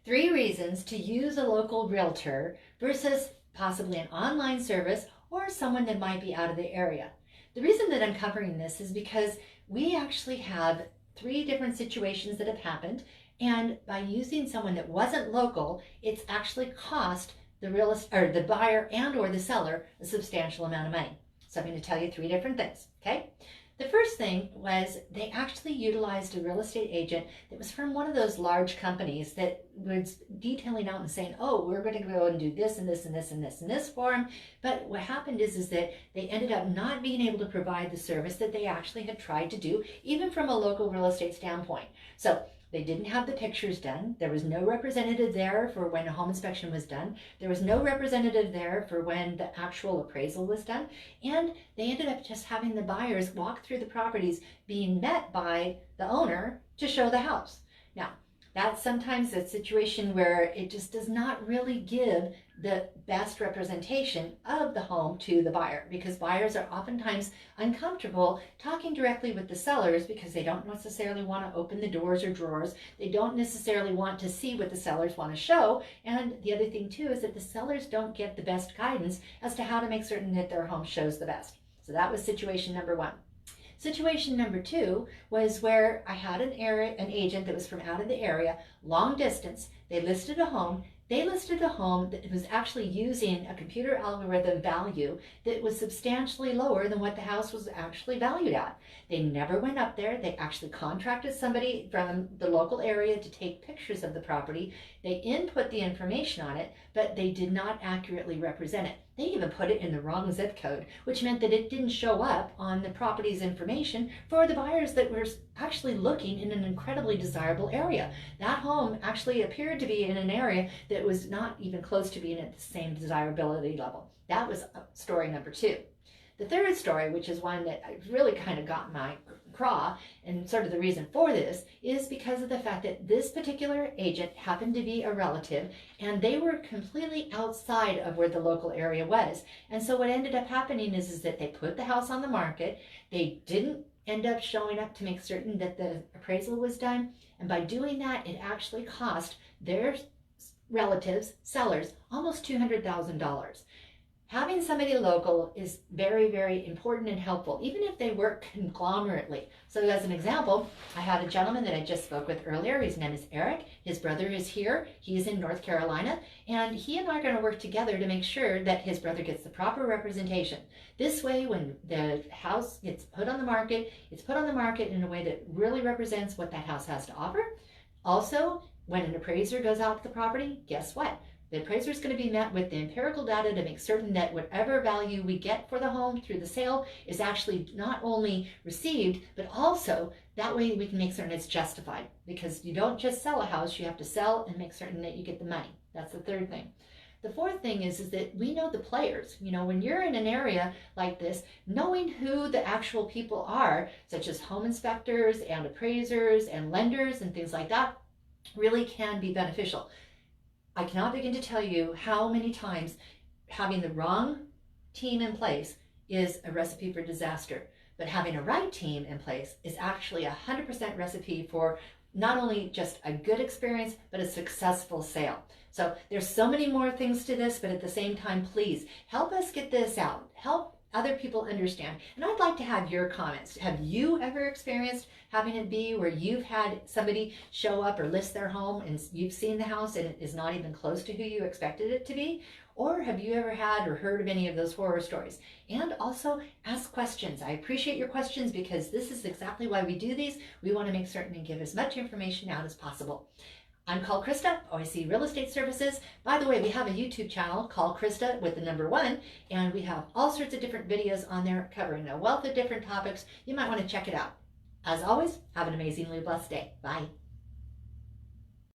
3 reasons to use a local realtor versus possibly an online service or someone that might be out of the area. The reason that I'm covering this is because we actually have 3 different situations that have happened, and by using someone that wasn't local, it's actually cost the buyer and or the seller a substantial amount of money. So I'm going to tell you 3 different things, okay? The first thing was they actually utilized a real estate agent that was from one of those large companies that was detailing out and saying, oh, we're going to go and do this and this and this and this and this for them. But what happened is that they ended up not being able to provide the service that they actually had tried to do, even from a local real estate standpoint. So they didn't have the pictures done. There was no representative there for when a home inspection was done. There was no representative there for when the actual appraisal was done. And they ended up just having the buyers walk through the properties being met by the owner to show the house. Now, that's sometimes a situation where it just does not really give the best representation of the home to the buyer, because buyers are oftentimes uncomfortable talking directly with the sellers because they don't necessarily want to open the doors or drawers. They don't necessarily want to see what the sellers want to show. And the other thing too is that the sellers don't get the best guidance as to how to make certain that their home shows the best. So that was situation number 1. Situation number 2 was where I had an agent that was from out of the area, long distance. They listed a home. They listed a home that was actually using a computer algorithm value that was substantially lower than what the house was actually valued at. They never went up there. They actually contracted somebody from the local area to take pictures of the property. They input the information on it, but they did not accurately represent it. They even put it in the wrong zip code, which meant that it didn't show up on the property's information for the buyers that were actually looking in an incredibly desirable area. That home actually appeared to be in an area that was not even close to being at the same desirability level. That was story number 2. The third story, which is one that really kind of got my craw, and sort of the reason for this is because of the fact that this particular agent happened to be a relative, and they were completely outside of where the local area was. And so what ended up happening is that they put the house on the market. They didn't end up showing up to make certain that the appraisal was done. And by doing that, it actually cost their relatives, sellers, almost $200,000. Having somebody local is very, very important and helpful, even if they work conglomerately. So as an example, I had a gentleman that I just spoke with earlier. His name is Eric. His brother is here. He's in North Carolina. And he and I are going to work together to make sure that his brother gets the proper representation. This way, when the house gets put on the market, it's put on the market in a way that really represents what that house has to offer. Also, when an appraiser goes out to the property, guess what? The appraiser is going to be met with the empirical data to make certain that whatever value we get for the home through the sale is actually not only received, but also that way we can make certain it's justified. Because you don't just sell a house, you have to sell and make certain that you get the money. That's the third thing. The fourth thing is that we know the players. You know, when you're in an area like this, knowing who the actual people are, such as home inspectors and appraisers and lenders and things like that, really can be beneficial. I cannot begin to tell you how many times having the wrong team in place is a recipe for disaster. But having a right team in place is actually 100% recipe for not only just a good experience, but a successful sale. So there's so many more things to this, but at the same time, please help us get this out. Help other people understand. And I'd like to have your comments. Have you ever experienced having it be where you've had somebody show up or list their home and you've seen the house and it is not even close to who you expected it to be? Or have you ever had or heard of any of those horror stories? And also ask questions. I appreciate your questions because this is exactly why we do these. We want to make certain and give as much information out as possible. I'm called Krista, OIC Real Estate Services. By the way, we have a YouTube channel called Krista with the number 1, and we have all sorts of different videos on there covering a wealth of different topics. You might want to check it out. As always, have an amazingly blessed day. Bye.